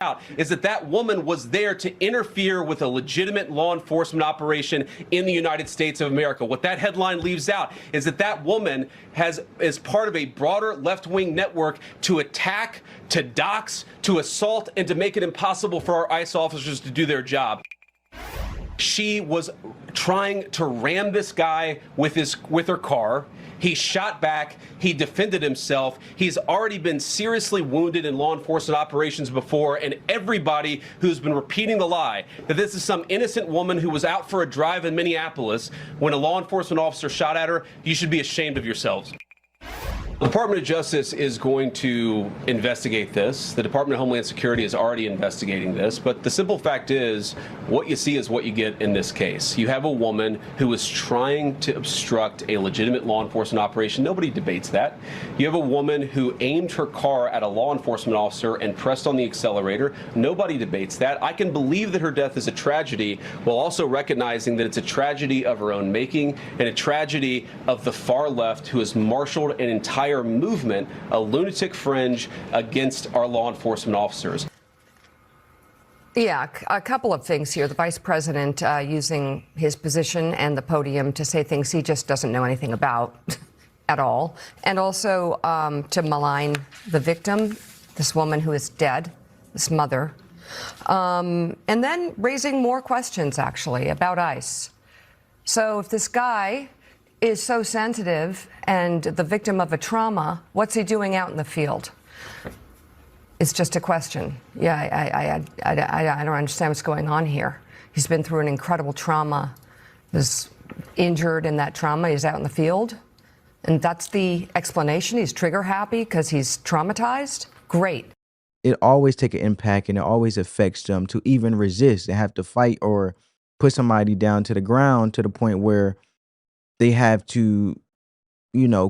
out is that that woman was there to interfere with a legitimate law enforcement operation in the United States of America. What that headline leaves out is that that woman is part of a broader left-wing network to attack, to dox, to assault, and to make it impossible for our ICE officers to do their job. She was trying to ram this guy with her car. He shot back. He defended himself. He's already been seriously wounded in law enforcement operations before, and everybody who's been repeating the lie that this is some innocent woman who was out for a drive in Minneapolis when a law enforcement officer shot at her, you should be ashamed of yourselves. The Department of Justice is going to investigate this. The Department of Homeland Security is already investigating this. But the simple fact is, what you see is what you get in this case. You have a woman who was trying to obstruct a legitimate law enforcement operation. Nobody debates that. You have a woman who aimed her car at a law enforcement officer and pressed on the accelerator. Nobody debates that. I can believe that her death is a tragedy, while also recognizing that it's a tragedy of her own making and a tragedy of the far left who has marshaled an entire movement, a lunatic fringe against our law enforcement officers. Yeah, a couple of things here. The vice president using his position and the podium to say things he just doesn't know anything about at all. And also to malign the victim, this woman who is dead, this mother. And then raising more questions, actually, about ICE. So if this guy is so sensitive and the victim of a trauma, what's he doing out in the field? It's just a question. Yeah, I don't understand what's going on here. He's been through an incredible trauma, was injured in that trauma, he's out in the field, and that's the explanation. He's trigger happy because he's traumatized? Great. It always takes an impact, and it always affects them to even resist and have to fight or put somebody down to the ground to the point where they have to,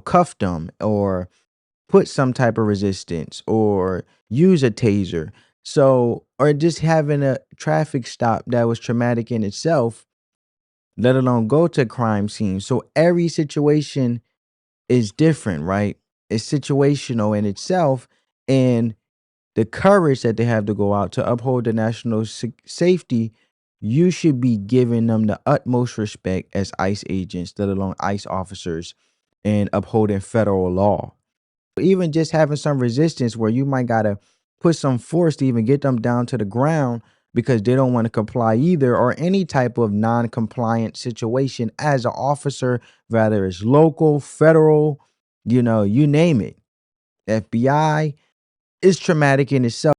cuff them or put some type of resistance or use a taser. So, or just having a traffic stop that was traumatic in itself, let alone go to a crime scene. So every situation is different, right? It's situational in itself. And the courage that they have to go out to uphold the national safety, you should be giving them the utmost respect as ICE agents, let alone ICE officers, and upholding federal law. Even just having some resistance where you might got to put some force to even get them down to the ground because they don't want to comply either, or any type of non-compliant situation as an officer, whether it's local, federal, you name it. FBI is traumatic in itself.